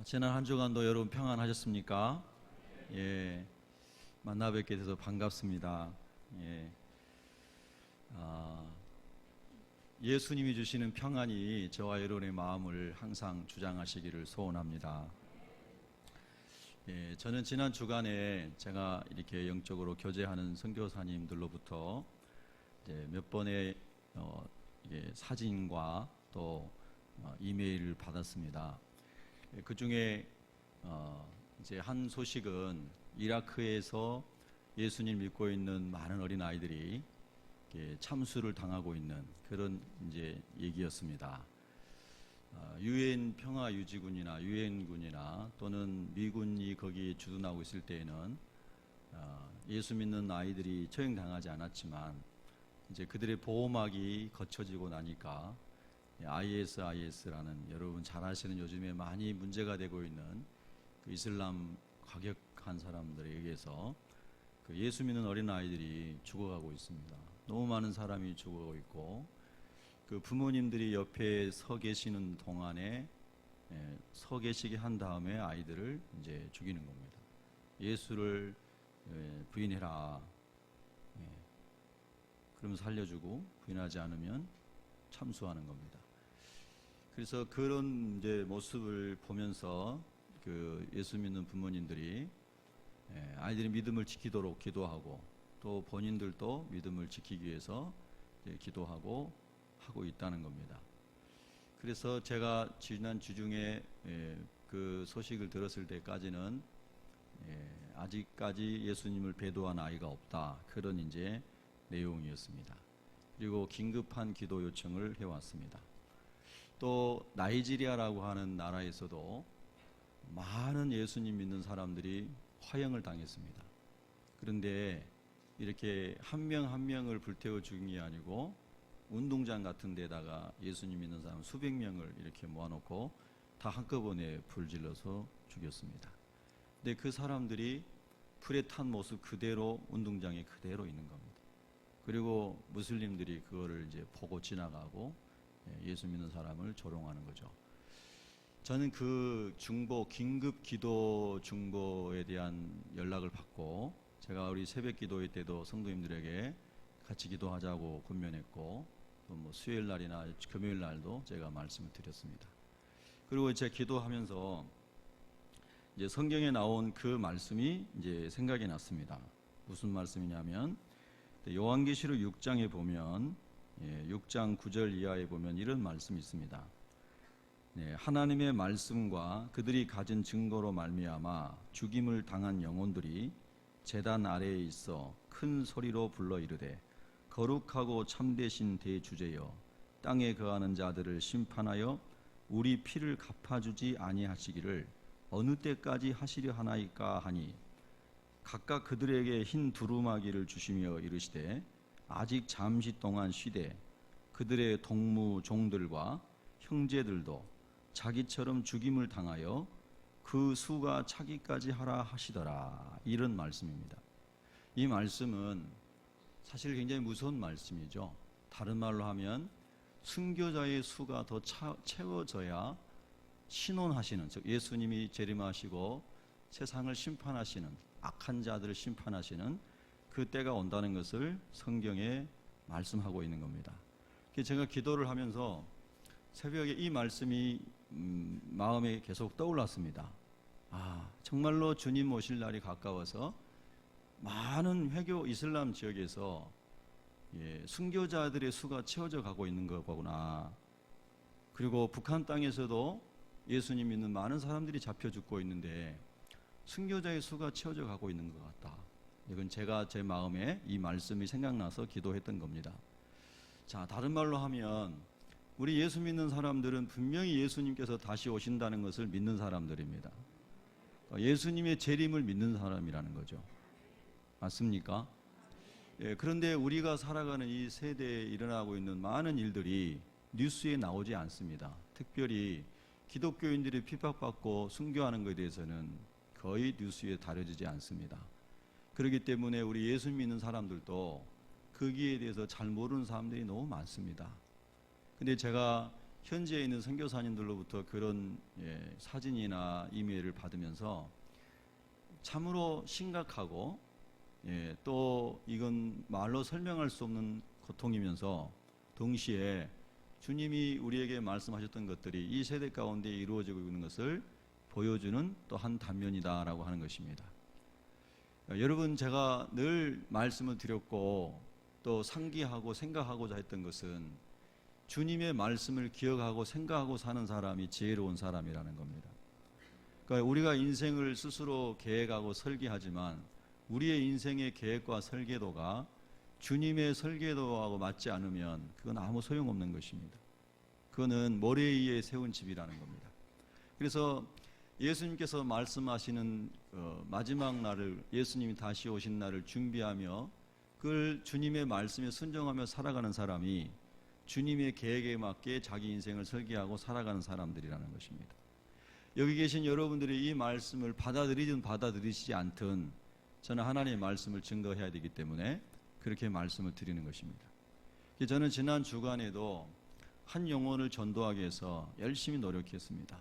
지난 한 주간도 여러분 평안하셨습니까? 예, 만나 뵙게 돼서 반갑습니다. 예, 예수님이 주시는 평안이 저와 여러분의 마음을 항상 주장하시기를 소원합니다. 예, 저는 지난 주간에 제가 이렇게 영적으로 교제하는 선교사님들로부터 이제 몇 번의 사진과 또 이메일을 받았습니다. 그 중에 이제 한 소식은 이라크에서 예수님 믿고 있는 많은 어린 아이들이 참수를 당하고 있는 그런 이제 얘기였습니다. 유엔 평화유지군이나 유엔군이나 또는 미군이 거기 주둔하고 있을 때에는 예수 믿는 아이들이 처형당하지 않았지만 이제 그들의 보호막이 거쳐지고 나니까 ISIS라는 여러분 잘 아시는 요즘에 많이 문제가 되고 있는 그 이슬람 과격한 사람들에 의해서 그 예수 믿는 어린 아이들이 죽어가고 있습니다. 너무 많은 사람이 죽어가고 있고 그 부모님들이 옆에 서 계시는 동안에 서 계시게 한 다음에 아이들을 이제 죽이는 겁니다. 예수를 부인해라. 그러면 살려주고 부인하지 않으면 참수하는 겁니다. 그래서 그런 이제 모습을 보면서 그 예수 믿는 부모님들이 아이들이 믿음을 지키도록 기도하고 또 본인들도 믿음을 지키기 위해서 기도하고 하고 있다는 겁니다. 그래서 제가 지난 주중에 그 소식을 들었을 때까지는 아직까지 예수님을 배도한 아이가 없다, 그런 이제 내용이었습니다. 그리고 긴급한 기도 요청을 해왔습니다. 또 나이지리아라고 하는 나라에서도 많은 예수님 믿는 사람들이 화형을 당했습니다. 그런데 이렇게 한 명 한 명을 불태워 죽인 게 아니고 운동장 같은 데다가 예수님 믿는 사람 수백 명을 이렇게 모아놓고 다 한꺼번에 불질러서 죽였습니다. 근데 그 사람들이 불에 탄 모습 그대로 운동장에 그대로 있는 겁니다. 그리고 무슬림들이 그거를 이제 보고 지나가고 예수 믿는 사람을 조롱하는 거죠. 저는 그 중보, 긴급 기도 중보에 대한 연락을 받고 제가 우리 새벽 기도회 때도 성도님들에게 같이 기도하자고 권면했고 또 뭐 수요일 날이나 금요일 날도 제가 말씀을 드렸습니다. 그리고 제가 기도하면서 이제 성경에 나온 그 말씀이 이제 생각이 났습니다. 무슨 말씀이냐면 요한계시록 6장에 보면 6장 9절 이하에 보면 이런 말씀이 있습니다. 하나님의 말씀과 그들이 가진 증거로 말미암아 죽임을 당한 영혼들이 제단 아래에 있어 큰 소리로 불러 이르되 거룩하고 참되신 대주제여 땅에 거하는 자들을 심판하여 우리 피를 갚아주지 아니하시기를 어느 때까지 하시려 하나이까 하니 각각 그들에게 흰 두루마기를 주시며 이르시되 아직 잠시 동안 쉬되 그들의 동무 종들과 형제들도 자기처럼 죽임을 당하여 그 수가 차기까지 하라 하시더라. 이런 말씀입니다. 이 말씀은 사실 굉장히 무서운 말씀이죠. 다른 말로 하면 순교자의 수가 더 채워져야 신원하시는, 즉 예수님이 재림하시고 세상을 심판하시는, 악한 자들을 심판하시는 그 때가 온다는 것을 성경에 말씀하고 있는 겁니다. 제가 기도를 하면서 새벽에 이 말씀이 마음에 계속 떠올랐습니다. 정말로 주님 오실 날이 가까워서 많은 회교 이슬람 지역에서 순교자들의 수가 채워져 가고 있는 거구나. 그리고 북한 땅에서도 예수님 믿는 많은 사람들이 잡혀 죽고 있는데 순교자의 수가 채워져 가고 있는 것 같다. 이건 제가 제 마음에 이 말씀이 생각나서 기도했던 겁니다. 자, 다른 말로 하면 우리 예수 믿는 사람들은 분명히 예수님께서 다시 오신다는 것을 믿는 사람들입니다. 예수님의 재림을 믿는 사람이라는 거죠. 맞습니까? 그런데 우리가 살아가는 이 세대에 일어나고 있는 많은 일들이 뉴스에 나오지 않습니다. 특별히 기독교인들이 핍박받고 순교하는 것에 대해서는 거의 뉴스에 다뤄지지 않습니다. 그렇기 때문에 우리 예수 믿는 사람들도 거기에 대해서 잘 모르는 사람들이 너무 많습니다. 근데 제가 현지에 있는 선교사님들로부터 그런 사진이나 이메일을 받으면서 참으로 심각하고 또 이건 말로 설명할 수 없는 고통이면서 동시에 주님이 우리에게 말씀하셨던 것들이 이 세대 가운데 이루어지고 있는 것을 보여주는 또 한 단면이다라고 하는 것입니다. 여러분, 제가 늘 말씀을 드렸고 또 상기하고 생각하고자 했던 것은 주님의 말씀을 기억하고 생각하고 사는 사람이 지혜로운 사람이라는 겁니다. 그러니까 우리가 인생을 스스로 계획하고 설계하지만 우리의 인생의 계획과 설계도가 주님의 설계도하고 맞지 않으면 그건 아무 소용없는 것입니다. 그거는 모래에 의해 세운 집이라는 겁니다. 그래서 예수님께서 말씀하시는 마지막 날을, 예수님이 다시 오신 날을 준비하며 그걸 주님의 말씀에 순종하며 살아가는 사람이 주님의 계획에 맞게 자기 인생을 설계하고 살아가는 사람들이라는 것입니다. 여기 계신 여러분들이 이 말씀을 받아들이든 받아들이지 않든 저는 하나님의 말씀을 증거해야 되기 때문에 그렇게 말씀을 드리는 것입니다. 저는 지난 주간에도 한 영혼을 전도하기 위해서 열심히 노력했습니다.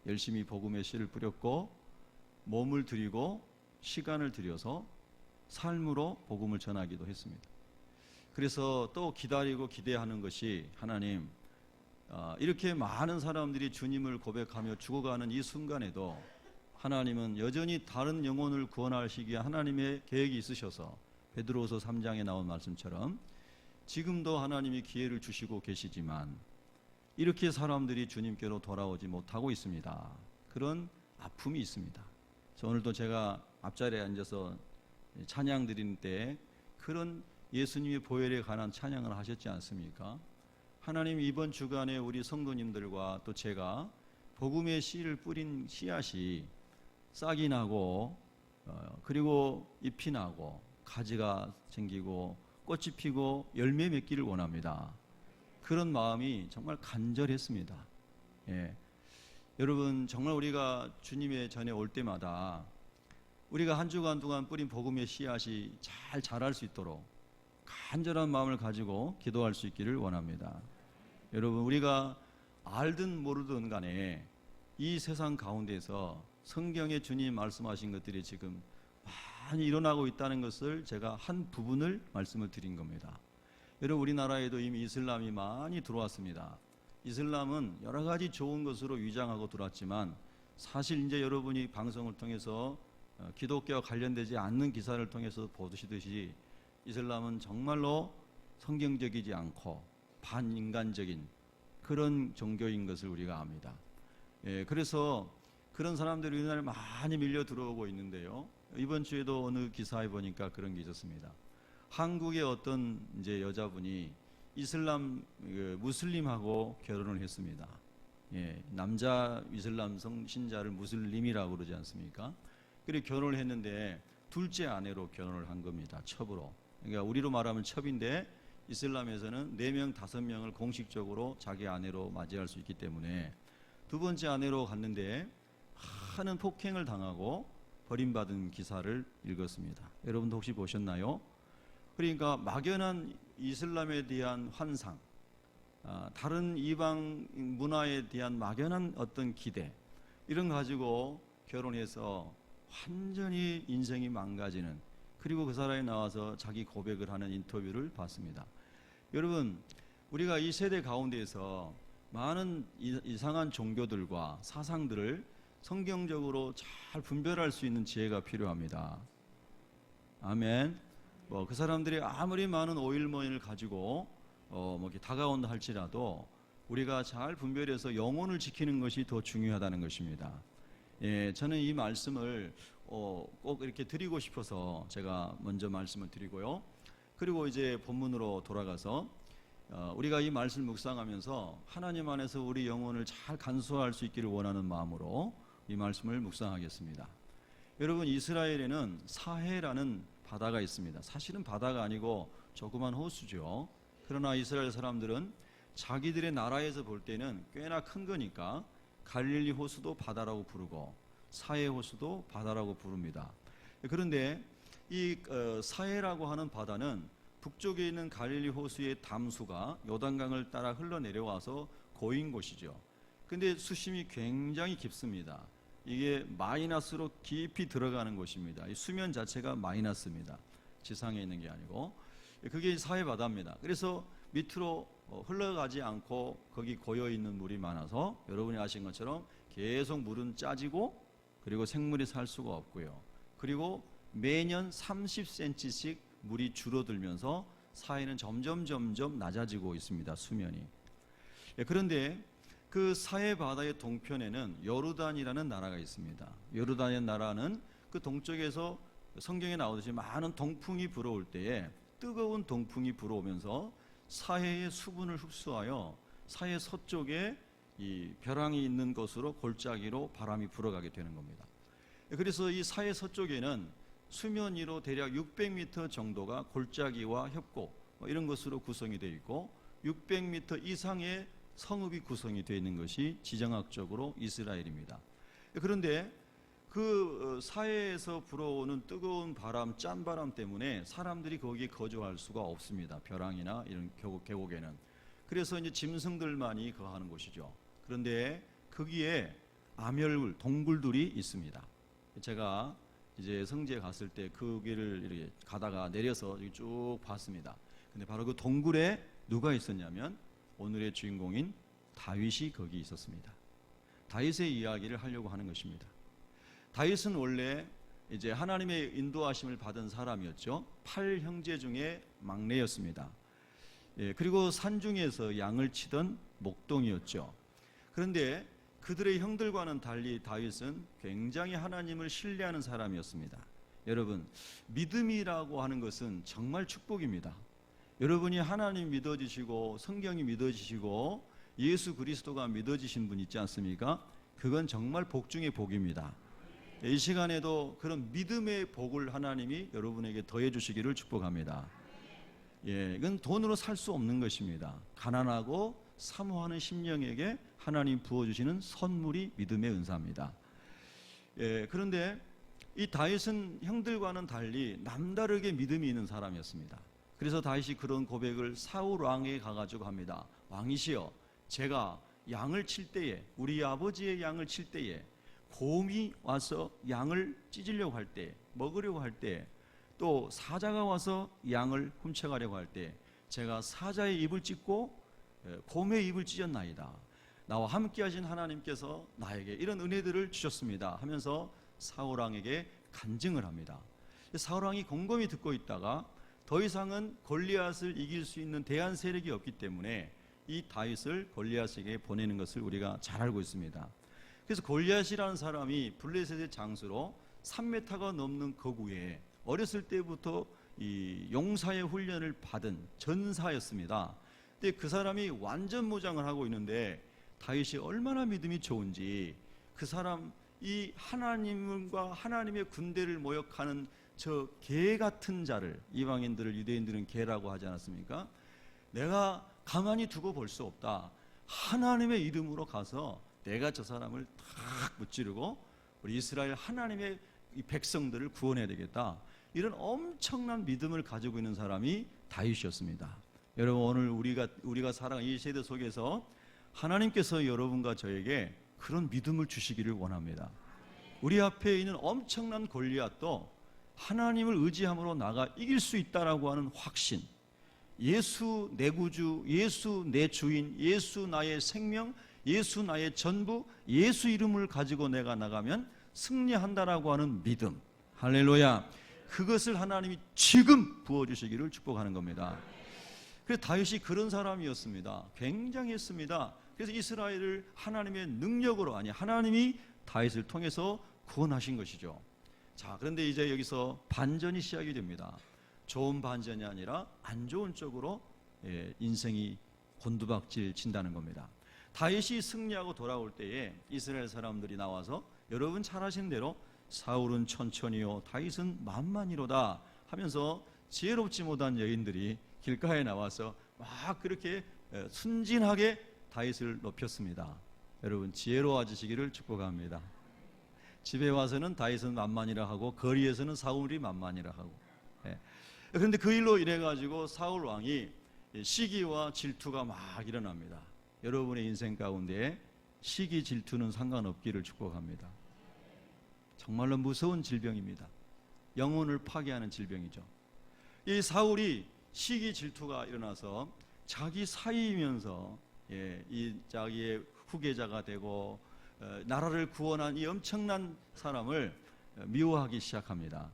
열심히 복음의 씨를 뿌렸고 몸을 들이고 시간을 들여서 삶으로 복음을 전하기도 했습니다. 그래서 또 기다리고 기대하는 것이 하나님, 이렇게 많은 사람들이 주님을 고백하며 죽어가는 이 순간에도 하나님은 여전히 다른 영혼을 구원하시기에 하나님의 계획이 있으셔서 베드로후서 3장에 나온 말씀처럼 지금도 하나님이 기회를 주시고 계시지만 이렇게 사람들이 주님께로 돌아오지 못하고 있습니다. 그런 아픔이 있습니다. 그래서 오늘도 제가 앞자리에 앉아서 찬양 드리는 때 그런 예수님의 보혈에 관한 찬양을 하셨지 않습니까? 하나님, 이번 주간에 우리 성도님들과 또 제가 복음의 씨를 뿌린 씨앗이 싹이 나고 그리고 잎이 나고 가지가 생기고 꽃이 피고 열매 맺기를 원합니다. 그런 마음이 정말 간절했습니다. 여러분, 정말 우리가 주님의 전에 올 때마다 우리가 한 주간 동안 뿌린 복음의 씨앗이 잘 자랄 수 있도록 간절한 마음을 가지고 기도할 수 있기를 원합니다. 여러분, 우리가 알든 모르든 간에 이 세상 가운데서 성경에 주님 말씀하신 것들이 지금 많이 일어나고 있다는 것을 제가 한 부분을 말씀을 드린 겁니다. 여러분, 우리나라에도 이미 이슬람이 많이 들어왔습니다. 이슬람은 여러 가지 좋은 것으로 위장하고 들어왔지만 사실 이제 여러분이 방송을 통해서 기독교와 관련되지 않는 기사를 통해서 보시듯이 이슬람은 정말로 성경적이지 않고 반인간적인 그런 종교인 것을 우리가 압니다. 그래서 그런 사람들이 우리나라에 많이 밀려 들어오고 있는데요. 이번 주에도 어느 기사에 보니까 그런 게 있었습니다. 한국의 어떤 이제 여자분이 이슬람 무슬림하고 결혼을 했습니다. 남자 이슬람 신자를 무슬림이라고 그러지 않습니까? 그리고 결혼을 했는데 둘째 아내로 결혼을 한 겁니다. 첩으로. 그러니까 우리로 말하면 첩인데 이슬람에서는 4명, 5명을 공식적으로 자기 아내로 맞이할 수 있기 때문에 두 번째 아내로 갔는데 많은 폭행을 당하고 버림받은 기사를 읽었습니다. 여러분도 혹시 보셨나요? 그러니까 막연한 이슬람에 대한 환상, 다른 이방 문화에 대한 막연한 어떤 기대, 이런 가지고 결혼해서 완전히 인생이 망가지는, 그리고 그 사람이 나와서 자기 고백을 하는 인터뷰를 봤습니다. 여러분, 우리가 이 세대 가운데에서 많은 이상한 종교들과 사상들을 성경적으로 잘 분별할 수 있는 지혜가 필요합니다. 아멘. 그 사람들이 아무리 많은 오일머니를 가지고 이렇게 다가온다 할지라도 우리가 잘 분별해서 영혼을 지키는 것이 더 중요하다는 것입니다. 저는 이 말씀을 꼭 이렇게 드리고 싶어서 제가 먼저 말씀을 드리고요. 그리고 이제 본문으로 돌아가서 우리가 이 말씀을 묵상하면서 하나님 안에서 우리 영혼을 잘 간수할 수 있기를 원하는 마음으로 이 말씀을 묵상하겠습니다. 여러분, 이스라엘에는 사해라는 바다가 있습니다. 사실은 바다가 아니고 조그만 호수죠. 그러나 이스라엘 사람들은 자기들의 나라에서 볼 때는 꽤나 큰 거니까 갈릴리 호수도 바다라고 부르고 사해 호수도 바다라고 부릅니다. 그런데 이 사해라고 하는 바다는 북쪽에 있는 갈릴리 호수의 담수가 요단강을 따라 흘러내려와서 고인 곳이죠. 근데 수심이 굉장히 깊습니다. 이게 마이너스로 깊이 들어가는 곳입니다. 이 수면 자체가 마이너스입니다. 지상에 있는 게 아니고. 그게 사해바다입니다. 그래서 밑으로 흘러가지 않고 거기 고여있는 물이 많아서 여러분이 아신 것처럼 계속 물은 짜지고 그리고 생물이 살 수가 없고요. 그리고 매년 30cm씩 물이 줄어들면서 사해는 점점 낮아지고 있습니다. 수면이. 그런데 그 사해 바다의 동편에는 요르단이라는 나라가 있습니다. 요르단의 나라는 그 동쪽에서 성경에 나오듯이 많은 동풍이 불어올 때에 뜨거운 동풍이 불어오면서 사해의 수분을 흡수하여 사해 서쪽에 이 벼랑이 있는 곳으로 골짜기로 바람이 불어가게 되는 겁니다. 그래서 이 사해 서쪽에는 수면 위로 대략 600m 정도가 골짜기와 협곡 이런 것으로 구성이 되어 있고 600m 이상의 성읍이 구성이 되어 있는 것이 지정학적으로 이스라엘입니다. 그런데 그 사해에서 불어오는 뜨거운 바람, 짠 바람 때문에 사람들이 거기에 거주할 수가 없습니다. 벼랑이나 이런 계곡에는. 그래서 이제 짐승들만이 거하는 곳이죠. 그런데 거기에 아멸 동굴들이 있습니다. 제가 이제 성지에 갔을 때 그 길을 이렇게 가다가 내려서 쭉 봤습니다. 근데 바로 그 동굴에 누가 있었냐면 오늘의 주인공인 다윗이 거기 있었습니다. 다윗의 이야기를 하려고 하는 것입니다. 다윗은 원래 이제 하나님의 인도하심을 받은 사람이었죠. 8형제 중에 막내였습니다. 그리고 산중에서 양을 치던 목동이었죠. 그런데 그들의 형들과는 달리 다윗은 굉장히 하나님을 신뢰하는 사람이었습니다. 여러분, 믿음이라고 하는 것은 정말 축복입니다. 여러분이 하나님 믿어지시고 성경이 믿어지시고 예수 그리스도가 믿어지신 분 있지 않습니까? 그건 정말 복 중의 복입니다. 이 시간에도 그런 믿음의 복을 하나님이 여러분에게 더해 주시기를 축복합니다. 이건 돈으로 살 수 없는 것입니다. 가난하고 사모하는 심령에게 하나님 부어주시는 선물이 믿음의 은사입니다. 그런데 이 다윗은 형들과는 달리 남다르게 믿음이 있는 사람이었습니다. 그래서 다윗이 그런 고백을 사울 왕에게 가가지고 합니다. 왕이시여, 제가 양을 칠 때에, 우리 아버지의 양을 칠 때에 곰이 와서 양을 찢으려고 할 때, 먹으려고 할 때, 또 사자가 와서 양을 훔쳐가려고 할 때 제가 사자의 입을 찢고 곰의 입을 찢었나이다. 나와 함께 하신 하나님께서 나에게 이런 은혜들을 주셨습니다 하면서 사울왕에게 간증을 합니다. 사울왕이 곰곰이 듣고 있다가 더 이상은 골리앗을 이길 수 있는 대한 세력이 없기 때문에 이 다윗을 골리앗에게 보내는 것을 우리가 잘 알고 있습니다. 그래서 골리앗이라는 사람이 블레셋의 장수로 3m가 넘는 거구에 어렸을 때부터 이 용사의 훈련을 받은 전사였습니다. 근데 그 사람이 완전 무장을 하고 있는데 다윗이 얼마나 믿음이 좋은지 그 사람 이 하나님과 하나님의 군대를 모욕하는 저 개 같은 자를, 이방인들을 유대인들은 개라고 하지 않았습니까? 내가 가만히 두고 볼 수 없다. 하나님의 이름으로 가서 내가 저 사람을 탁 무찌르고 우리 이스라엘 하나님의 이 백성들을 구원해야 되겠다. 이런 엄청난 믿음을 가지고 있는 사람이 다윗이었습니다. 여러분, 오늘 우리가 살아가는 이 세대 속에서 하나님께서 여러분과 저에게 그런 믿음을 주시기를 원합니다. 우리 앞에 있는 엄청난 골리앗도 하나님을 의지함으로 나가 이길 수 있다라고 하는 확신, 예수 내 구주, 예수 내 주인, 예수 나의 생명, 예수 나의 전부, 예수 이름을 가지고 내가 나가면 승리한다라고 하는 믿음, 할렐루야. 그것을 하나님이 지금 부어주시기를 축복하는 겁니다. 그래서 다윗이 그런 사람이었습니다. 굉장했습니다. 그래서 이스라엘을 하나님의 능력으로, 아니 하나님이 다윗을 통해서 구원하신 것이죠. 자, 그런데 이제 여기서 반전이 시작이 됩니다. 좋은 반전이 아니라 안 좋은 쪽으로 인생이 곤두박질 친다는 겁니다. 다윗이 승리하고 돌아올 때에 이스라엘 사람들이 나와서 여러분 잘 아시는 대로 사울은 천천히요 다윗은 만만히로다 하면서 지혜롭지 못한 여인들이 길가에 나와서 막 그렇게 순진하게 다윗을 높였습니다. 여러분 지혜로워지시기를 축복합니다. 집에 와서는 다윗은 만만이라 하고 거리에서는 사울이 만만이라 하고. 그런데 그 일로 인해 가지고 사울 왕이 시기와 질투가 막 일어납니다. 여러분의 인생 가운데 시기 질투는 상관없기를 축복합니다. 정말로 무서운 질병입니다. 영혼을 파괴하는 질병이죠. 이 사울이 시기 질투가 일어나서 자기 사위이면서 이 자기의 후계자가 되고 나라를 구원한 이 엄청난 사람을 미워하기 시작합니다.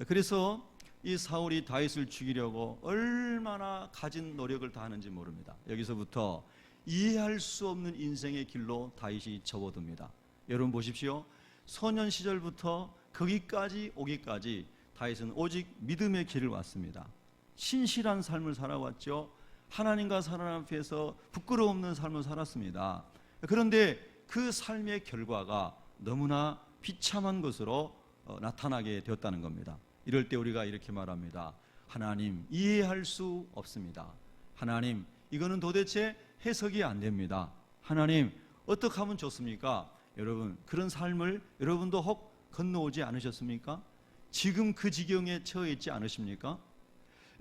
그래서 이 사울이 다윗을 죽이려고 얼마나 가진 노력을 다하는지 모릅니다. 여기서부터 이해할 수 없는 인생의 길로 다윗이 접어듭니다. 여러분 보십시오. 소년 시절부터 거기까지 오기까지 다윗은 오직 믿음의 길을 왔습니다. 신실한 삶을 살아왔죠. 하나님과 사람 앞에서 부끄러움 없는 삶을 살았습니다. 그런데 그 삶의 결과가 너무나 비참한 것으로 나타나게 되었다는 겁니다. 이럴 때 우리가 이렇게 말합니다. 하나님, 이해할 수 없습니다. 하나님, 이거는 도대체 해석이 안 됩니다. 하나님, 어떻게 하면 좋습니까? 여러분, 그런 삶을 여러분도 혹 건너오지 않으셨습니까? 지금 그 지경에 처해 있지 않으십니까?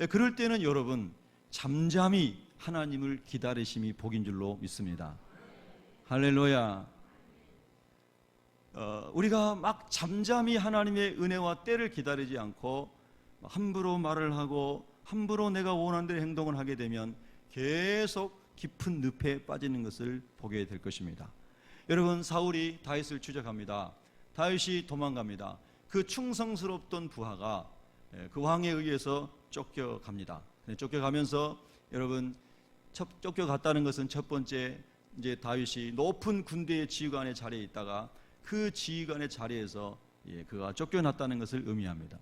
그럴 때는 여러분, 잠잠히 하나님을 기다리심이 복인 줄로 믿습니다. 할렐루야. 우리가 막 잠잠히 하나님의 은혜와 때를 기다리지 않고 함부로 말을 하고 함부로 내가 원하는 대로 행동을 하게 되면 계속 깊은 늪에 빠지는 것을 보게 될 것입니다. 여러분, 사울이 다윗을 추적합니다. 다윗이 도망갑니다. 그 충성스럽던 부하가 그 왕에 의해서 쫓겨갑니다. 쫓겨가면서 여러분, 쫓겨갔다는 것은 첫 번째, 이제 다윗이 높은 군대의 지휘관의 자리에 있다가 그 지휘관의 자리에서 그가 쫓겨났다는 것을 의미합니다.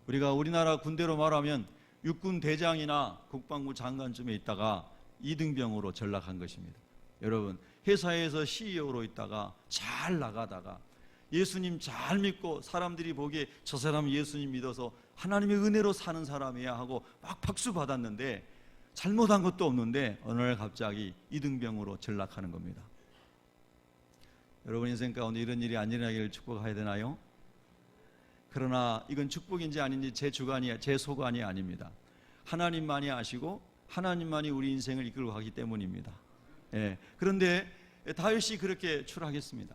우리가 우리나라 군대로 말하면 육군 대장이나 국방부 장관쯤에 있다가 이등병으로 전락한 것입니다. 여러분, 회사에서 CEO로 있다가 잘 나가다가 예수님 잘 믿고 사람들이 보기에 저 사람 예수님 믿어서 하나님의 은혜로 사는 사람이야 하고 막 박수 받았는데 잘못한 것도 없는데 어느 날 갑자기 이등병으로 전락하는 겁니다. 여러분 인생 가운데 이런 일이 안 일어나기를 축복해야 되나요? 그러나 이건 축복인지 아닌지 제 주관이, 제 소관이 아닙니다. 하나님만이 아시고 하나님만이 우리 인생을 이끌고 가기 때문입니다. 그런데 다윗이 그렇게 추락했습니다.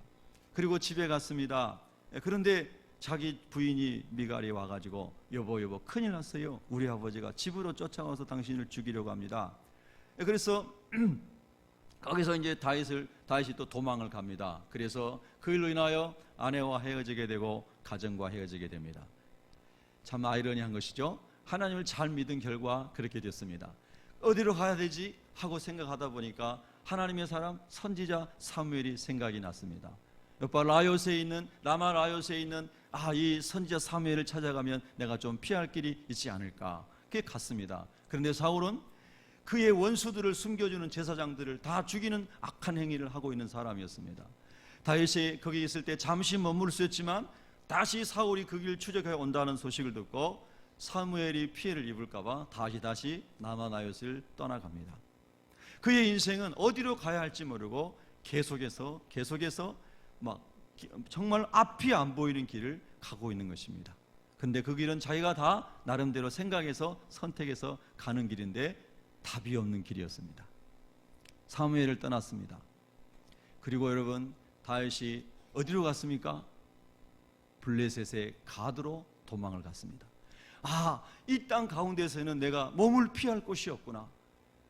그리고 집에 갔습니다. 그런데 자기 부인이 미갈이 와가지고 여보 큰일 났어요. 우리 아버지가 집으로 쫓아와서 당신을 죽이려고 합니다. 그래서 거기서 이제 다윗이 또 도망을 갑니다. 그래서 그 일로 인하여 아내와 헤어지게 되고 가정과 헤어지게 됩니다. 참 아이러니한 것이죠. 하나님을 잘 믿은 결과 그렇게 됐습니다. 어디로 가야 되지 하고 생각하다 보니까 하나님의 사람 선지자 사무엘이 생각이 났습니다. 라마 라요스에 있는 이 선지자 사무엘을 찾아가면 내가 좀 피할 길이 있지 않을까. 그게 갔습니다. 그런데 사울은 그의 원수들을 숨겨주는 제사장들을 다 죽이는 악한 행위를 하고 있는 사람이었습니다. 다윗이 거기 있을 때 잠시 머물 수 있지만 다시 사울이 그 길을 추적해 온다는 소식을 듣고 사무엘이 피해를 입을까봐 다시 라마 라요스를 떠나갑니다. 그의 인생은 어디로 가야 할지 모르고 계속해서 막 정말 앞이 안 보이는 길을 가고 있는 것입니다. 근데 그 길은 자기가 다 나름대로 생각해서 선택해서 가는 길인데 답이 없는 길이었습니다. 사무엘을 떠났습니다. 그리고 여러분, 다윗이 어디로 갔습니까? 블레셋의 가드로 도망을 갔습니다. 이 땅 가운데서는 내가 몸을 피할 곳이 없구나.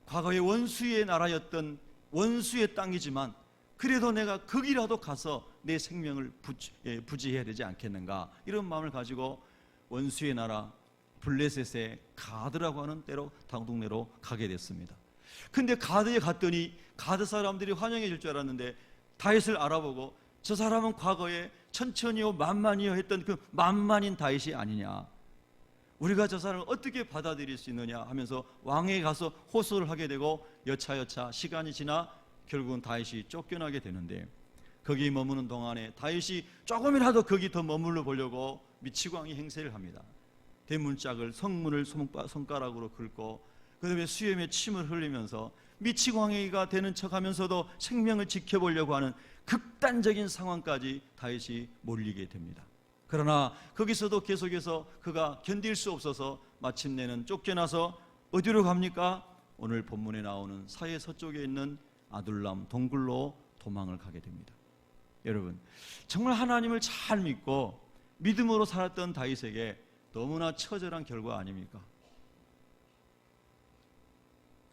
과거의 원수의 나라였던 원수의 땅이지만 그래도 내가 거기라도 가서 내 생명을 부지해야 되지 않겠는가, 이런 마음을 가지고 원수의 나라 블레셋의 가드라고 하는 때로 당동네로 가게 됐습니다. 근데 가드에 갔더니 가드 사람들이 환영해 줄 줄 알았는데 다윗을 알아보고 저 사람은 과거에 천천히요 만만히요 했던 그 만만인 다윗이 아니냐, 우리가 저 사람을 어떻게 받아들일 수 있느냐 하면서 왕에게 가서 호소를 하게 되고 여차여차 시간이 지나 결국은 다윗이 쫓겨나게 되는데, 거기 머무는 동안에 다윗이 조금이라도 거기 더 머물러 보려고 미치광이 행세를 합니다. 대문짝을 성문을 손가락으로 긁고 그 다음에 수염에 침을 흘리면서 미치광이가 되는 척하면서도 생명을 지켜보려고 하는 극단적인 상황까지 다윗이 몰리게 됩니다. 그러나 거기서도 계속해서 그가 견딜 수 없어서 마침내는 쫓겨나서 어디로 갑니까? 오늘 본문에 나오는 사해 서쪽에 있는 아둘람 동굴로 도망을 가게 됩니다. 여러분, 정말 하나님을 잘 믿고 믿음으로 살았던 다윗에게 너무나 처절한 결과 아닙니까?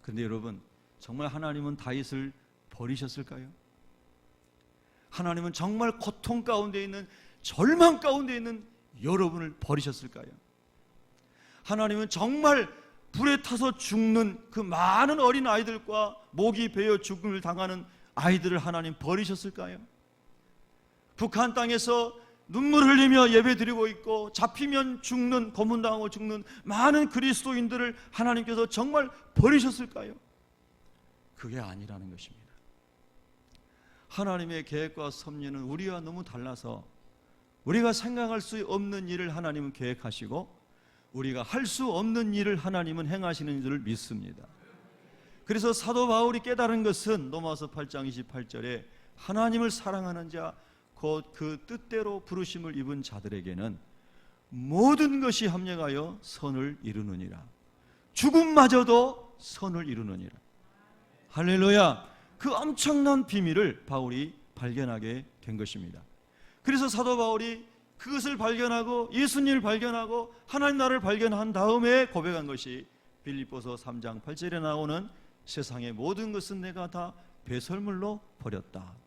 그런데 여러분, 정말 하나님은 다윗을 버리셨을까요? 하나님은 정말 고통 가운데 있는, 절망 가운데 있는 여러분을 버리셨을까요? 하나님은 정말 불에 타서 죽는 그 많은 어린 아이들과 목이 베어 죽음을 당하는 아이들을 하나님 버리셨을까요? 북한 땅에서 눈물 흘리며 예배드리고 있고 잡히면 죽는, 고문당하고 죽는 많은 그리스도인들을 하나님께서 정말 버리셨을까요? 그게 아니라는 것입니다. 하나님의 계획과 섭리는 우리와 너무 달라서 우리가 생각할 수 없는 일을 하나님은 계획하시고 우리가 할 수 없는 일을 하나님은 행하시는 줄을 믿습니다. 그래서 사도 바울이 깨달은 것은 로마서 8장 28절에 하나님을 사랑하는 자 곧 그 뜻대로 부르심을 입은 자들에게는 모든 것이 합력하여 선을 이루느니라. 죽음마저도 선을 이루느니라. 할렐루야. 그 엄청난 비밀을 바울이 발견하게 된 것입니다. 그래서 사도 바울이 그것을 발견하고 예수님을 발견하고 하나님 나라를 발견한 다음에 고백한 것이 빌립보서 3장 8절에 나오는 세상의 모든 것은 내가 다 배설물로 버렸다.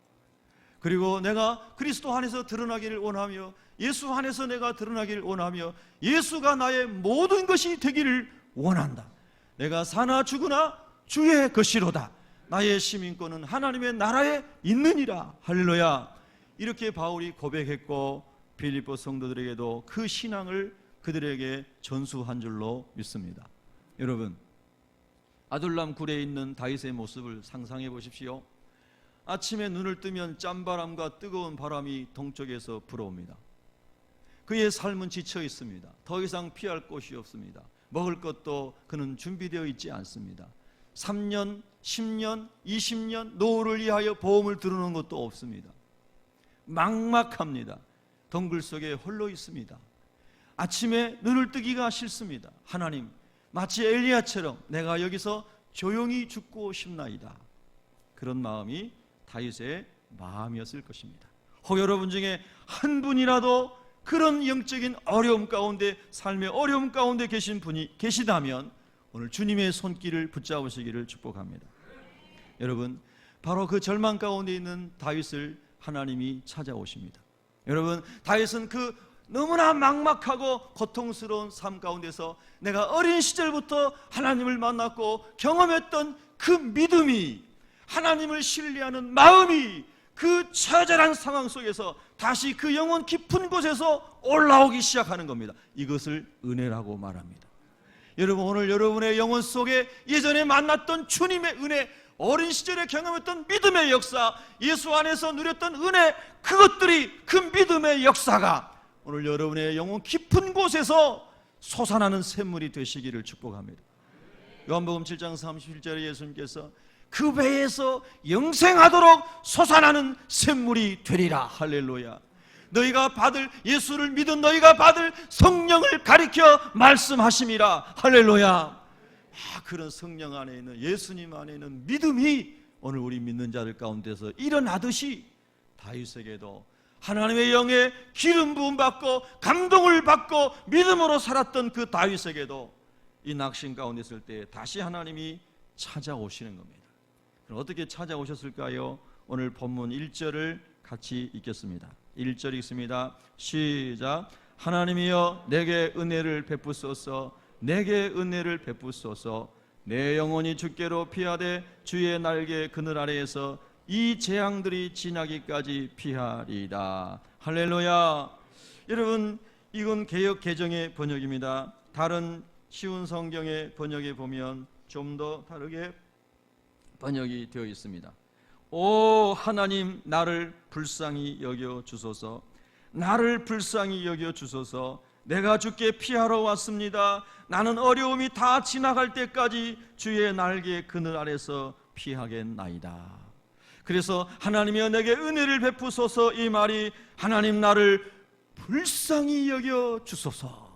그리고 내가 그리스도 안에서 드러나기를 원하며 예수 안에서 내가 드러나기를 원하며 예수가 나의 모든 것이 되기를 원한다. 내가 사나 죽으나 주의 것이로다. 나의 시민권은 하나님의 나라에 있느니라. 할렐루야. 이렇게 바울이 고백했고 빌립보 성도들에게도 그 신앙을 그들에게 전수한 줄로 믿습니다. 여러분, 아둘람 굴에 있는 다윗의 모습을 상상해 보십시오. 아침에 눈을 뜨면 짠바람과 뜨거운 바람이 동쪽에서 불어옵니다. 그의 삶은 지쳐 있습니다. 더 이상 피할 곳이 없습니다. 먹을 것도 그는 준비되어 있지 않습니다. 3년, 10년, 20년 노후를 위하여 보험을 들어놓은 것도 없습니다. 막막합니다. 동굴 속에 홀로 있습니다. 아침에 눈을 뜨기가 싫습니다. 하나님, 마치 엘리야처럼 내가 여기서 조용히 죽고 싶나이다. 그런 마음이 다윗의 마음이었을 것입니다. 혹 여러분 중에 한 분이라도 그런 영적인 어려움 가운데, 삶의 어려움 가운데 계신 분이 계시다면 오늘 주님의 손길을 붙잡으시기를 축복합니다. 여러분, 바로 그 절망 가운데 있는 다윗을 하나님이 찾아오십니다. 여러분, 다윗은 그 너무나 막막하고 고통스러운 삶 가운데서 내가 어린 시절부터 하나님을 만났고 경험했던 그 믿음이, 하나님을 신뢰하는 마음이 그 처절한 상황 속에서 다시 그 영혼 깊은 곳에서 올라오기 시작하는 겁니다. 이것을 은혜라고 말합니다. 여러분, 오늘 여러분의 영혼 속에 예전에 만났던 주님의 은혜, 어린 시절에 경험했던 믿음의 역사, 예수 안에서 누렸던 은혜, 그것들이, 그 믿음의 역사가 오늘 여러분의 영혼 깊은 곳에서 솟아나는 샘물이 되시기를 축복합니다. 요한복음 7장 31절에 예수님께서 그 배에서 영생하도록 솟아나는 샘물이 되리라. 할렐루야. 너희가 받을, 예수를 믿은 너희가 받을 성령을 가리켜 말씀하심이라. 할렐루야. 그런 성령 안에 있는, 예수님 안에 있는 믿음이 오늘 우리 믿는 자들 가운데서 일어나듯이 다윗에게도 하나님의 영에 기름 부음 받고 감동을 받고 믿음으로 살았던 그 다윗에게도 이 낙심 가운데 있을 때 다시 하나님이 찾아오시는 겁니다. 그럼 어떻게 찾아오셨을까요? 오늘 본문 1절을 같이 읽겠습니다. 1절 읽습니다. 시작. 하나님이여 내게 은혜를 베푸소서, 내게 은혜를 베푸소서. 내 영혼이 주께로 피하되 주의 날개 그늘 아래에서 이 재앙들이 지나기까지 피하리이다. 할렐루야. 여러분, 이건 개역 개정의 번역입니다. 다른 쉬운 성경의 번역에 보면 좀 더 다르게 번역이 되어 있습니다. 오 하나님, 나를 불쌍히 여겨 주소서. 나를 불쌍히 여겨 주소서. 내가 주께 피하러 왔습니다. 나는 어려움이 다 지나갈 때까지 주의 날개 그늘 아래서 피하겠나이다. 그래서 하나님이여 내게 은혜를 베푸소서, 이 말이 하나님 나를 불쌍히 여겨 주소서.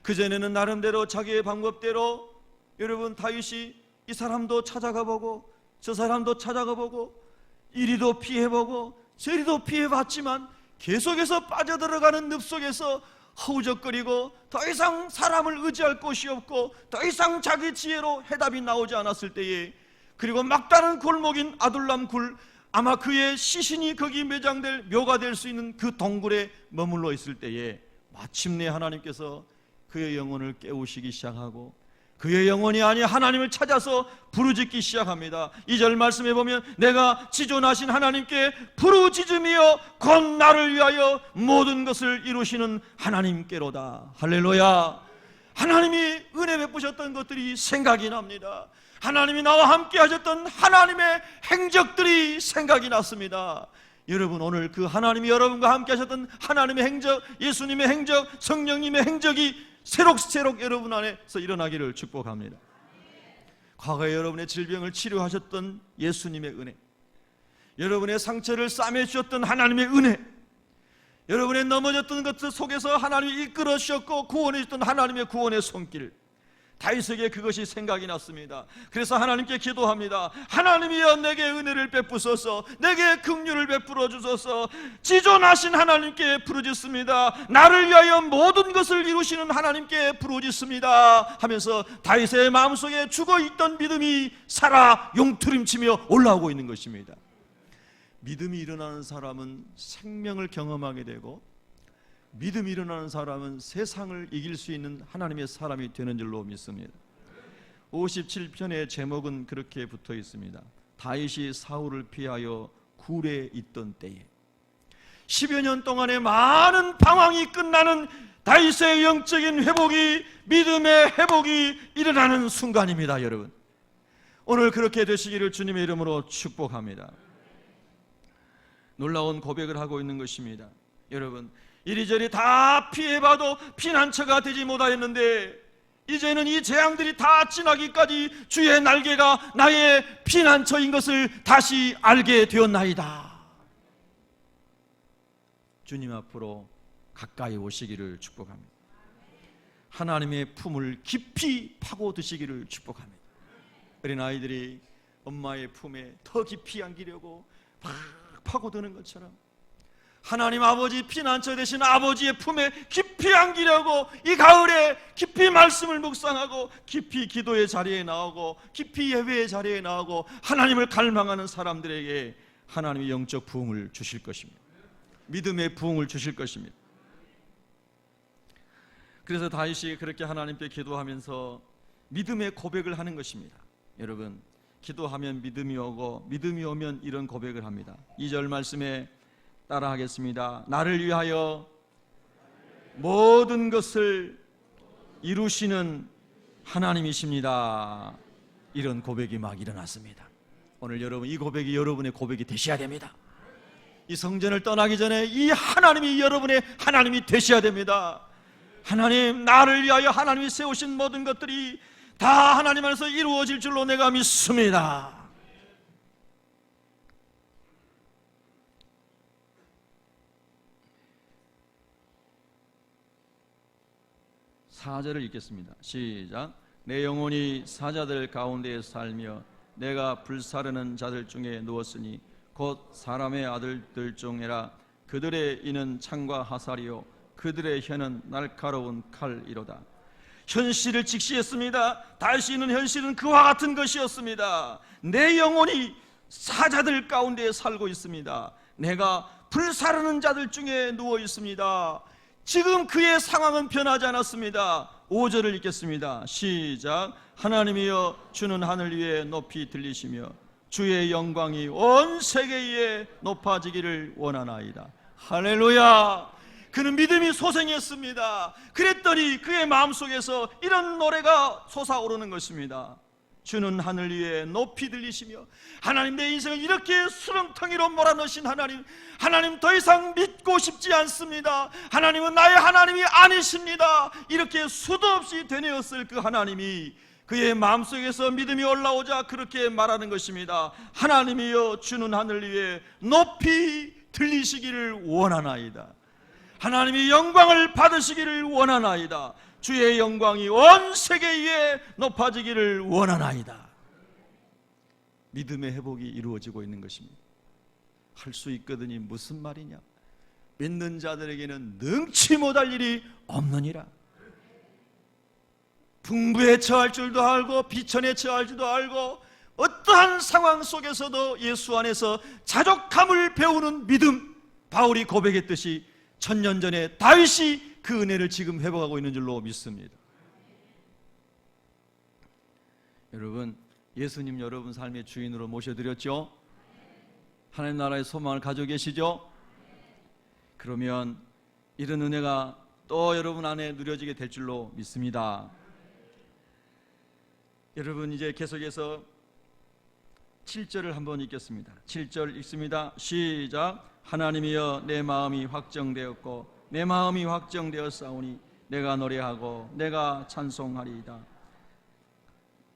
그전에는 나름대로 자기의 방법대로 여러분 다윗이 이 사람도 찾아가 보고 저 사람도 찾아가 보고 이리도 피해보고 저리도 피해봤지만 계속해서 빠져들어가는 늪 속에서 허우적거리고 더 이상 사람을 의지할 곳이 없고 더 이상 자기 지혜로 해답이 나오지 않았을 때에, 그리고 막다른 골목인 아둘람 굴, 아마 그의 시신이 거기 매장될 묘가 될 수 있는 그 동굴에 머물러 있을 때에 마침내 하나님께서 그의 영혼을 깨우시기 시작하고 그의 영혼이 아니 하나님을 찾아서 부르짖기 시작합니다. 2절 말씀에 보면 내가 지존하신 하나님께 부르짖으며 곧 나를 위하여 모든 것을 이루시는 하나님께로다. 할렐루야. 하나님이 은혜 베푸셨던 것들이 생각이 납니다. 하나님이 나와 함께 하셨던 하나님의 행적들이 생각이 났습니다. 여러분, 오늘 그 하나님이 여러분과 함께 하셨던 하나님의 행적, 예수님의 행적, 성령님의 행적이 새록새록 여러분 안에서 일어나기를 축복합니다. 과거에 여러분의 질병을 치료하셨던 예수님의 은혜, 여러분의 상처를 싸매주셨던 하나님의 은혜, 여러분의 넘어졌던 것들 속에서 하나님이 이끌어 주셨고 구원해 주셨던 하나님의 구원의 손길, 다윗에게 그것이 생각이 났습니다. 그래서 하나님께 기도합니다. 하나님이여 내게 은혜를 베푸소서, 내게 긍휼을 베풀어 주소서. 지존하신 하나님께 부르짖습니다. 나를 위하여 모든 것을 이루시는 하나님께 부르짖습니다 하면서 다윗의 마음속에 죽어있던 믿음이 살아 용투림치며 올라오고 있는 것입니다. 믿음이 일어나는 사람은 생명을 경험하게 되고, 믿음이 일어나는 사람은 세상을 이길 수 있는 하나님의 사람이 되는 줄로 믿습니다. 57편의 제목은 그렇게 붙어 있습니다. 다윗이 사울을 피하여 굴에 있던 때에. 10여 년 동안의 많은 방황이 끝나는 다윗의 영적인 회복이, 믿음의 회복이 일어나는 순간입니다. 여러분, 오늘 그렇게 되시기를 주님의 이름으로 축복합니다. 놀라운 고백을 하고 있는 것입니다. 여러분, 이리저리 다 피해봐도 피난처가 되지 못하였는데 이제는 이 재앙들이 다 지나기까지 주의 날개가 나의 피난처인 것을 다시 알게 되었나이다. 주님 앞으로 가까이 오시기를 축복합니다. 하나님의 품을 깊이 파고드시기를 축복합니다. 어린아이들이 엄마의 품에 더 깊이 안기려고 막 파고드는 것처럼 하나님 아버지 피난처 되신 아버지의 품에 깊이 안기려고 이 가을에 깊이 말씀을 묵상하고 깊이 기도의 자리에 나오고 깊이 예배의 자리에 나오고 하나님을 갈망하는 사람들에게 하나님이 영적 부흥을 주실 것입니다. 믿음의 부흥을 주실 것입니다. 그래서 다윗이 그렇게 하나님께 기도하면서 믿음의 고백을 하는 것입니다. 여러분, 기도하면 믿음이 오고 믿음이 오면 이런 고백을 합니다. 2절 말씀에 따라 하겠습니다. 나를 위하여 모든 것을 이루시는 하나님이십니다. 이런 고백이 막 일어났습니다. 오늘 여러분, 이 고백이 여러분의 고백이 되셔야 됩니다. 이 성전을 떠나기 전에 이 하나님이 여러분의 하나님이 되셔야 됩니다. 하나님, 나를 위하여 하나님이 세우신 모든 것들이 다 하나님 안에서 이루어질 줄로 내가 믿습니다. 사절을 읽겠습니다. 시작. 내 영혼이 사자들 가운데 살며 내가 불사르는 자들 중에 누웠으니 곧 사람의 아들들 중에라. 그들의 이는 창과 화살이요 그들의 혀는 날카로운 칼이로다. 현실을 직시했습니다. 다시 있는 현실은 그와 같은 것이었습니다. 내 영혼이 사자들 가운데 살고 있습니다. 내가 불사르는 자들 중에 누워 있습니다. 지금 그의 상황은 변하지 않았습니다. 5절을 읽겠습니다. 시작. 하나님이여 주는 하늘 위에 높이 들리시며 주의 영광이 온 세계에 높아지기를 원하나이다. 할렐루야. 그는 믿음이 소생했습니다. 그랬더니 그의 마음속에서 이런 노래가 솟아오르는 것입니다. 주는 하늘 위에 높이 들리시며, 하나님, 내 인생을 이렇게 수렁텅이로 몰아넣으신 하나님, 하나님 더 이상 믿고 싶지 않습니다. 하나님은 나의 하나님이 아니십니다. 이렇게 수도 없이 되뇌었을 그 하나님이 그의 마음속에서 믿음이 올라오자 그렇게 말하는 것입니다. 하나님이여 주는 하늘 위에 높이 들리시기를 원하나이다. 하나님이 영광을 받으시기를 원하나이다. 주의 영광이 온 세계 위에 높아지기를 원하나이다. 믿음의 회복이 이루어지고 있는 것입니다. 할 수 있거든이 무슨 말이냐? 믿는 자들에게는 능치 못할 일이 없느니라. 풍부에 처할 줄도 알고 비천에 처할 줄도 알고 어떠한 상황 속에서도 예수 안에서 자족함을 배우는 믿음, 바울이 고백했듯이 1000년 전에 다윗이 그 은혜를 지금 회복하고 있는 줄로 믿습니다. 여러분, 예수님 여러분 삶의 주인으로 모셔드렸죠? 하나님 나라의 소망을 가지고 계시죠? 그러면 이런 은혜가 또 여러분 안에 누려지게 될 줄로 믿습니다. 여러분, 이제 계속해서 7절을 한번 읽겠습니다. 7절 읽습니다. 시작. 하나님이여 내 마음이 확정되었고 내 마음이 확정되었사오니 내가 노래하고 내가 찬송하리이다.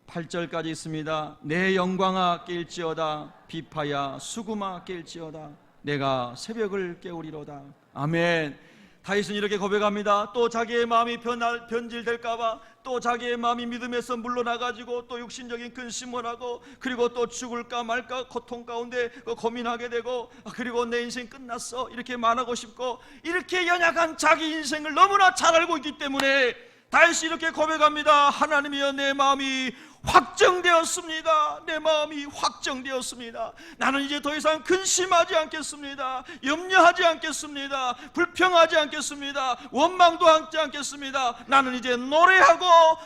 8절까지 있습니다. 내 영광아 깰지어다 비파야 수금아 깰지어다 내가 새벽을 깨우리로다. 아멘. 다윗은 이렇게 고백합니다. 또 자기의 마음이 변질될까봐, 또 자기의 마음이 믿음에서 물러나가지고 또 육신적인 근심을 하고, 그리고 또 죽을까 말까 고통 가운데 고민하게 되고, 그리고 내 인생 끝났어 이렇게 말하고 싶고, 이렇게 연약한 자기 인생을 너무나 잘 알고 있기 때문에 다윗이 이렇게 고백합니다. 하나님이여 내 마음이 확정되었습니다. 내 마음이 확정되었습니다. 나는 이제 더 이상 근심하지 않겠습니다. 염려하지 않겠습니다. 불평하지 않겠습니다. 원망도 하지 않겠습니다. 나는 이제 노래하고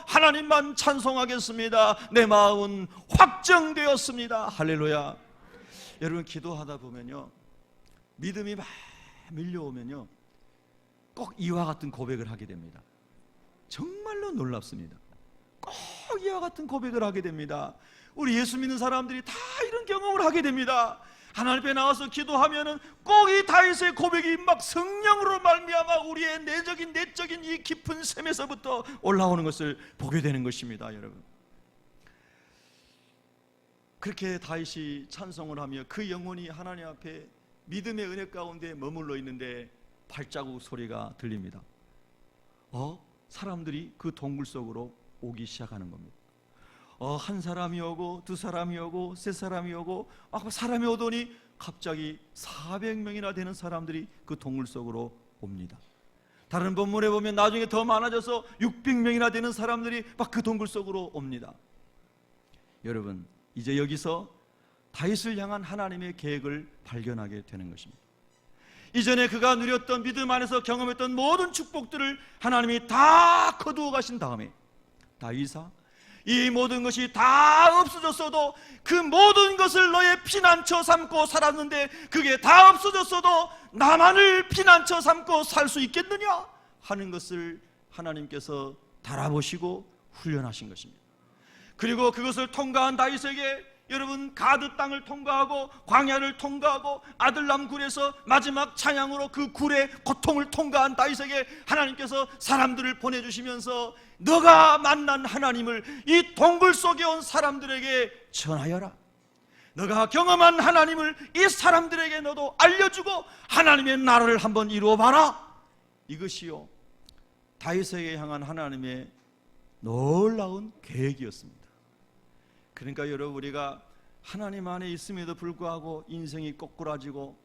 하나님만 찬송하겠습니다. 내 마음은 확정되었습니다. 할렐루야. 여러분, 기도하다 보면요, 믿음이 막 밀려오면요, 꼭 이와 같은 고백을 하게 됩니다. 정말로 놀랍습니다. 꼭 이와 같은 고백을 하게 됩니다. 우리 예수 믿는 사람들이 다 이런 경험을 하게 됩니다. 하나님 앞에 나와서 기도하면은 꼭 이 다윗의 고백이 막 성령으로 말미암아 우리의 내적인 이 깊은 샘에서부터 올라오는 것을 보게 되는 것입니다. 여러분, 그렇게 다윗이 찬송을 하며 그 영혼이 하나님 앞에 믿음의 은혜 가운데 머물러 있는데 발자국 소리가 들립니다. 사람들이 그 동굴 속으로 오기 시작하는 겁니다. 한 사람이 오고 두 사람이 오고 세 사람이 오고 사람이 오더니 갑자기 400명이나 되는 사람들이 그 동굴 속으로 옵니다. 다른 본문에 보면 나중에 더 많아져서 600명이나 되는 사람들이 막 그 동굴 속으로 옵니다. 여러분, 이제 여기서 다윗을 향한 하나님의 계획을 발견하게 되는 것입니다. 이전에 그가 누렸던 믿음 안에서 경험했던 모든 축복들을 하나님이 다 거두어 가신 다음에, 다윗아, 이 모든 것이 다 없어졌어도 그 모든 것을 너의 피난처 삼고 살았는데 그게 다 없어졌어도 나만을 피난처 삼고 살 수 있겠느냐 하는 것을 하나님께서 달아보시고 훈련하신 것입니다. 그리고 그것을 통과한 다윗에게 여러분, 가드 땅을 통과하고 광야를 통과하고 아들람 굴에서 마지막 찬양으로 그 굴의 고통을 통과한 다윗에게 하나님께서 사람들을 보내주시면서 너가 만난 하나님을 이 동굴 속에 온 사람들에게 전하여라. 너가 경험한 하나님을 이 사람들에게 너도 알려주고 하나님의 나라를 한번 이루어봐라. 이것이요, 다윗에게 향한 하나님의 놀라운 계획이었습니다. 그러니까 여러분, 우리가 하나님 안에 있음에도 불구하고 인생이 꼬꾸라지고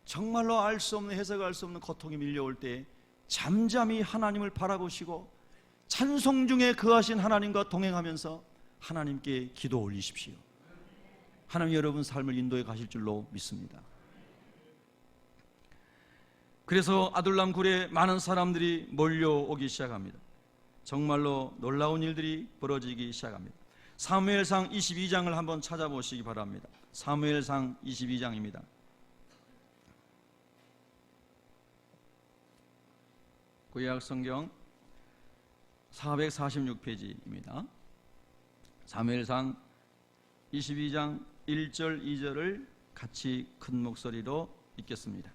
정말로 알 수 없는, 해석할 수 없는 고통이 밀려올 때 잠잠히 하나님을 바라보시고 찬송 중에 거하신 하나님과 동행하면서 하나님께 기도 올리십시오. 하나님 여러분 삶을 인도해 가실 줄로 믿습니다. 그래서 아둘람 굴에 많은 사람들이 몰려오기 시작합니다. 정말로 놀라운 일들이 벌어지기 시작합니다. 사무엘상 22장을 한번 찾아보시기 바랍니다. 사무엘상 22장입니다. 구약 성경 446페이지입니다. 사무엘상 22장 1절 2절을 같이 큰 목소리로 읽겠습니다.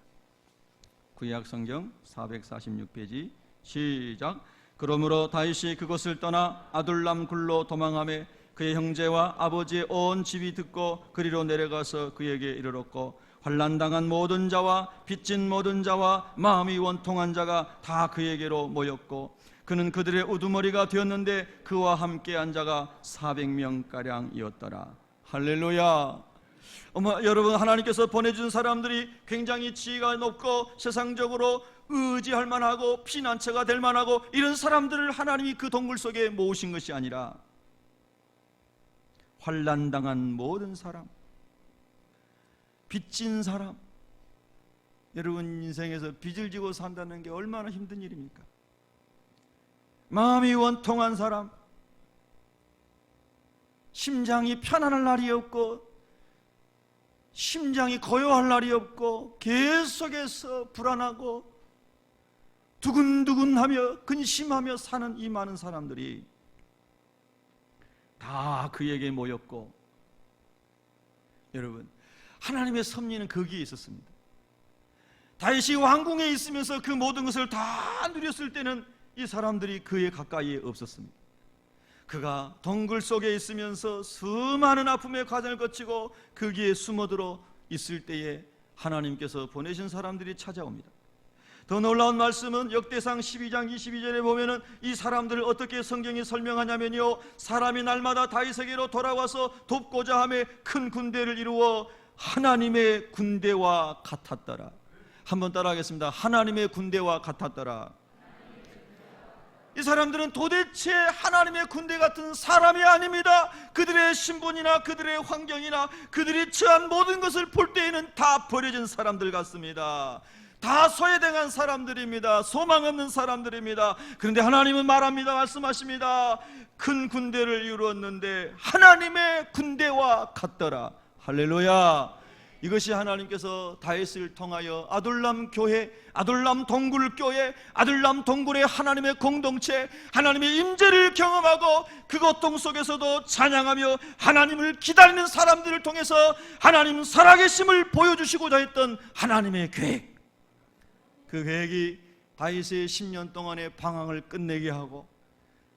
구약 성경 446페이지 시작. 그러므로 다윗이 그곳을 떠나 아둘람 굴로 도망하며 그의 형제와 아버지의 온 집이 듣고 그리로 내려가서 그에게 이르렀고 환난당한 모든 자와 빚진 모든 자와 마음이 원통한 자가 다 그에게로 모였고 그는 그들의 우두머리가 되었는데 그와 함께한 자가 400명가량이었더라. 할렐루야. 여러분, 하나님께서 보내준 사람들이 굉장히 지위가 높고 세상적으로 의지할 만하고 피난처가 될 만하고 이런 사람들을 하나님이 그 동굴 속에 모으신 것이 아니라 환난당한 모든 사람, 빚진 사람, 여러분 인생에서 빚을 지고 산다는 게 얼마나 힘든 일입니까? 마음이 원통한 사람, 심장이 편안할 날이 없고 심장이 고요할 날이 없고 계속해서 불안하고 두근두근하며 근심하며 사는 이 많은 사람들이 다 그에게 모였고, 여러분, 하나님의 섭리는 거기에 있었습니다. 다윗이 왕궁에 있으면서 그 모든 것을 다 누렸을 때는 이 사람들이 그에 가까이에 없었습니다. 그가 동굴 속에 있으면서 수많은 아픔의 과정을 거치고 거기에 숨어들어 있을 때에 하나님께서 보내신 사람들이 찾아옵니다. 더 놀라운 말씀은 역대상 12장 22절에 보면은 이 사람들을 어떻게 성경이 설명하냐면요, 사람이 날마다 다윗에게로 돌아와서 돕고자 하며 큰 군대를 이루어 하나님의 군대와 같았더라. 한번 따라하겠습니다. 하나님의 군대와 같았더라. 이 사람들은 도대체 하나님의 군대 같은 사람이 아닙니다. 그들의 신분이나 그들의 환경이나 그들이 처한 모든 것을 볼 때에는 다 버려진 사람들 같습니다. 다 소외당한 사람들입니다. 소망 없는 사람들입니다. 그런데 하나님은 말합니다. 말씀하십니다. 큰 군대를 이루었는데 하나님의 군대와 같더라. 할렐루야. 이것이 하나님께서 다윗을 통하여 아둘람 교회, 아둘람 동굴 교회, 아둘람 동굴의 하나님의 공동체, 하나님의 임재를 경험하고 그 고통 속에서도 찬양하며 하나님을 기다리는 사람들을 통해서 하나님 살아계심을 보여주시고자 했던 하나님의 계획, 그 계획이 다윗의 10년 동안의 방황을 끝내게 하고,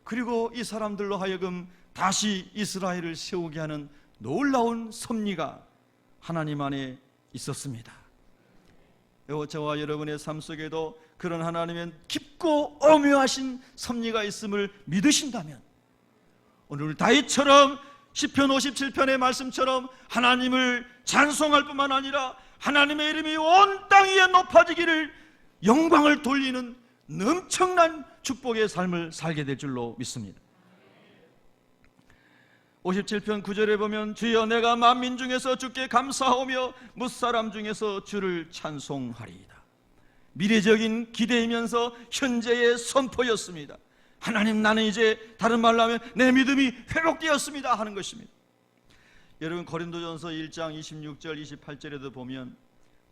그리고 이 사람들로 하여금 다시 이스라엘을 세우게 하는 놀라운 섭리가 하나님 안에 있었습니다. 저와 여러분의 삶 속에도 그런 하나님의 깊고 오묘하신 섭리가 있음을 믿으신다면, 오늘 다윗처럼 시편 57편의 말씀처럼 하나님을 찬송할 뿐만 아니라 하나님의 이름이 온 땅 위에 높아지기를 영광을 돌리는 엄청난 축복의 삶을 살게 될 줄로 믿습니다. 57편 9절에 보면 주여 내가 만민 중에서 주께 감사하오며 뭇사람 중에서 주를 찬송하리이다. 미래적인 기대이면서 현재의 선포였습니다. 하나님, 나는 이제 다른 말로 하면 내 믿음이 회복되었습니다 하는 것입니다. 여러분, 고린도전서 1장 26절 28절에도 보면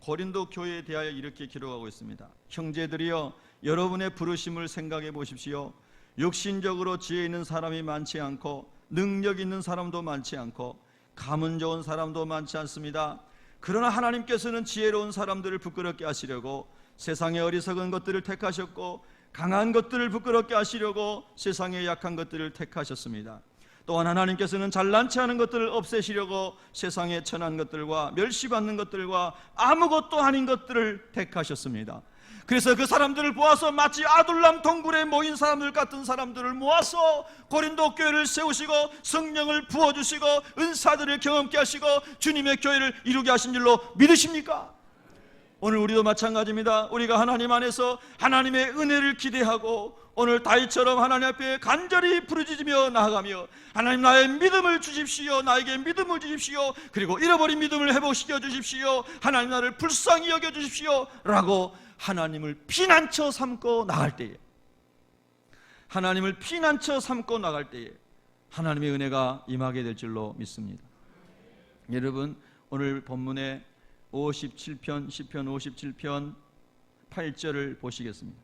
고린도 교회에 대하여 이렇게 기록하고 있습니다. 형제들이여, 여러분의 부르심을 생각해 보십시오. 육신적으로 지혜 있는 사람이 많지 않고 능력 있는 사람도 많지 않고 가문 좋은 사람도 많지 않습니다. 그러나 하나님께서는 지혜로운 사람들을 부끄럽게 하시려고 세상의 어리석은 것들을 택하셨고 강한 것들을 부끄럽게 하시려고 세상의 약한 것들을 택하셨습니다. 또한 하나님께서는 잘난치 않은 것들을 없애시려고 세상의 천한 것들과 멸시받는 것들과 아무것도 아닌 것들을 택하셨습니다. 그래서 그 사람들을 보아서 마치 아둘람 동굴에 모인 사람들 같은 사람들을 모아서 고린도 교회를 세우시고 성령을 부어주시고 은사들을 경험케 하시고 주님의 교회를 이루게 하신 줄로 믿으십니까? 오늘 우리도 마찬가지입니다. 우리가 하나님 안에서 하나님의 은혜를 기대하고 오늘 다윗처럼 하나님 앞에 간절히 부르짖으며 나아가며 하나님, 나의 믿음을 주십시오, 나에게 믿음을 주십시오, 그리고 잃어버린 믿음을 회복시켜 주십시오, 하나님 나를 불쌍히 여겨 주십시오 라고 하나님을 피난처 삼고 나갈 때에, 하나님을 피난처 삼고 나갈 때에 하나님의 은혜가 임하게 될 줄로 믿습니다. 여러분, 오늘 본문의 57편, 시편 57편 8절을 보시겠습니다.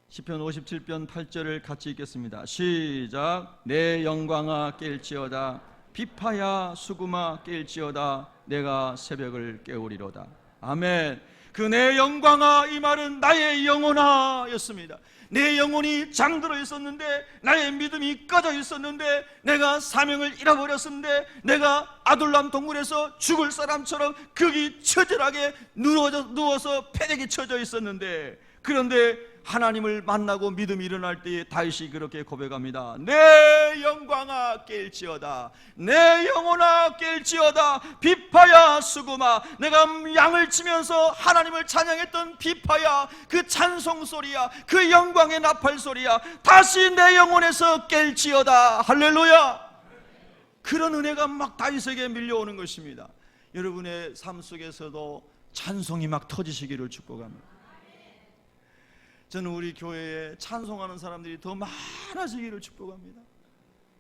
시편 57편 8절을 같이 읽겠습니다. 시작. 내 영광아 깰지어다, 비파야 수금아 깰지어다, 내가 새벽을 깨우리로다. 아멘. 그 내 영광아, 이 말은 나의 영혼아 였습니다. 내 영혼이 잠들어 있었는데, 나의 믿음이 꺼져 있었는데, 내가 사명을 잃어버렸는데, 내가 아둘람 동굴에서 죽을 사람처럼 거기 처절하게 누워서 패대기 쳐져 있었는데, 그런데 하나님을 만나고 믿음이 일어날 때에 다윗이 그렇게 고백합니다. 내 영광아 깰지어다, 내 영혼아 깰지어다. 비파야 수구마. 내가 양을 치면서 하나님을 찬양했던 비파야, 그 찬송 소리야, 그 영광의 나팔 소리야, 다시 내 영혼에서 깰지어다. 할렐루야. 그런 은혜가 막 다윗에게 밀려오는 것입니다. 여러분의 삶 속에서도 찬송이 막 터지시기를 축복합니다. 저는 우리 교회에 찬송하는 사람들이 더 많아지기를 축복합니다.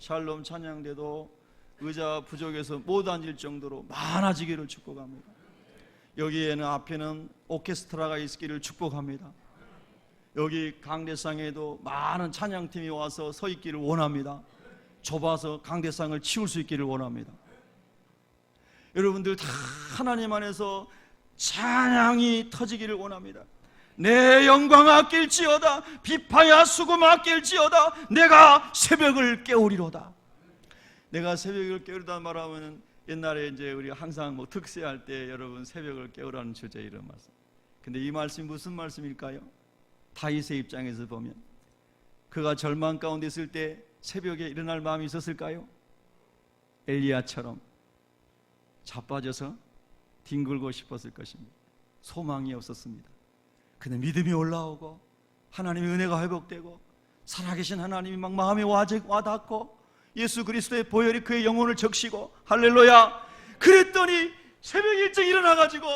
샬롬 찬양대도 의자 부족해서 못 앉을 정도로 많아지기를 축복합니다. 여기에는 앞에는 오케스트라가 있기를 축복합니다. 여기 강대상에도 많은 찬양팀이 와서 서 있기를 원합니다. 좁아서 강대상을 치울 수 있기를 원합니다. 여러분들 다 하나님 안에서 찬양이 터지기를 원합니다. 내 영광아 깰지어다, 비파야 수구마 깰지어다. 내가 새벽을 깨우리로다. 내가 새벽을 깨우리다 말하면 옛날에 이제 우리가 항상 뭐 특세할 때 여러분 새벽을 깨우라는 주제 이런 말씀. 근데 이 말씀이 무슨 말씀일까요? 다윗의 입장에서 보면 그가 절망 가운데 있을 때 새벽에 일어날 마음이 있었을까요? 엘리야처럼 자빠져서 뒹굴고 싶었을 것입니다. 소망이 없었습니다. 근데 믿음이 올라오고 하나님의 은혜가 회복되고 살아계신 하나님이 막 마음에 와닿고 예수 그리스도의 보혈이 그의 영혼을 적시고, 할렐루야. 그랬더니 새벽 일찍 일어나가지고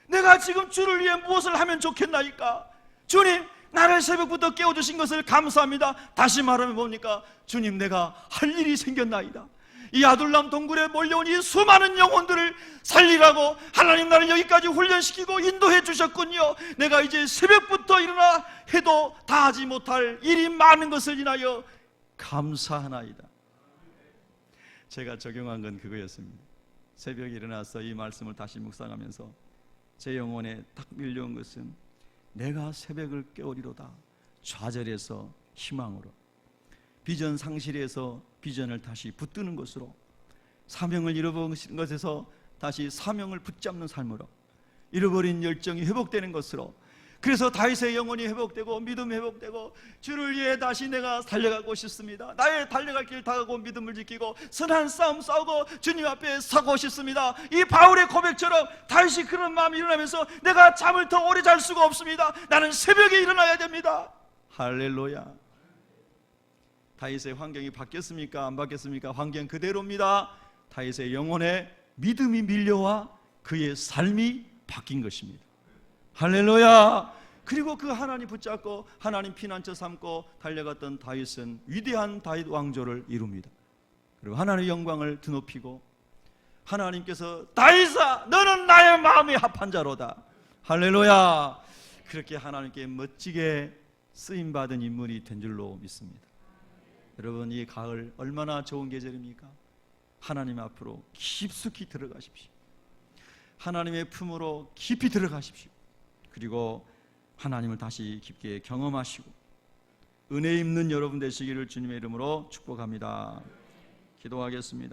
내가 지금 주를 위해 무엇을 하면 좋겠나이까? 주님, 나를 새벽부터 깨워주신 것을 감사합니다. 다시 말하면 뭡니까? 주님, 내가 할 일이 생겼나이다. 이 아둘람 동굴에 몰려온 이 수많은 영혼들을 살리라고 하나님 나를 여기까지 훈련시키고 인도해 주셨군요. 내가 이제 새벽부터 일어나 해도 다 하지 못할 일이 많은 것을 인하여 감사하나이다. 제가 적용한 건 그거였습니다. 새벽에 일어나서 이 말씀을 다시 묵상하면서 제 영혼에 딱 밀려온 것은 내가 새벽을 깨우리로다. 좌절에서 희망으로, 비전 상실에서 비전을 다시 붙드는 것으로, 사명을 잃어버린 것에서 다시 사명을 붙잡는 삶으로, 잃어버린 열정이 회복되는 것으로. 그래서 다윗의 영혼이 회복되고 믿음이 회복되고 주를 위해 다시 내가 달려가고 싶습니다. 나의 달려갈 길 다가고 믿음을 지키고 선한 싸움 싸우고 주님 앞에 서고 싶습니다. 이 바울의 고백처럼 다윗이 그런 마음이 일어나면서 내가 잠을 더 오래 잘 수가 없습니다. 나는 새벽에 일어나야 됩니다. 할렐루야. 다윗의 환경이 바뀌었습니까? 안 바뀌었습니까? 환경 그대로입니다. 다윗의 영혼에 믿음이 밀려와 그의 삶이 바뀐 것입니다. 할렐루야. 그리고 그 하나님 붙잡고 하나님 피난처 삼고 달려갔던 다윗은 위대한 다윗 왕조를 이룹니다. 그리고 하나님의 영광을 드높이고 하나님께서 다윗아 너는 나의 마음에 합한 자로다. 할렐루야. 그렇게 하나님께 멋지게 쓰임받은 인물이 된 줄로 믿습니다. 여러분, 이 가을 얼마나 좋은 계절입니까? 하나님 앞으로 깊숙이 들어가십시오. 하나님의 품으로 깊이 들어가십시오. 그리고 하나님을 다시 깊게 경험하시고 은혜 입는 여러분 되시기를 주님의 이름으로 축복합니다. 기도하겠습니다.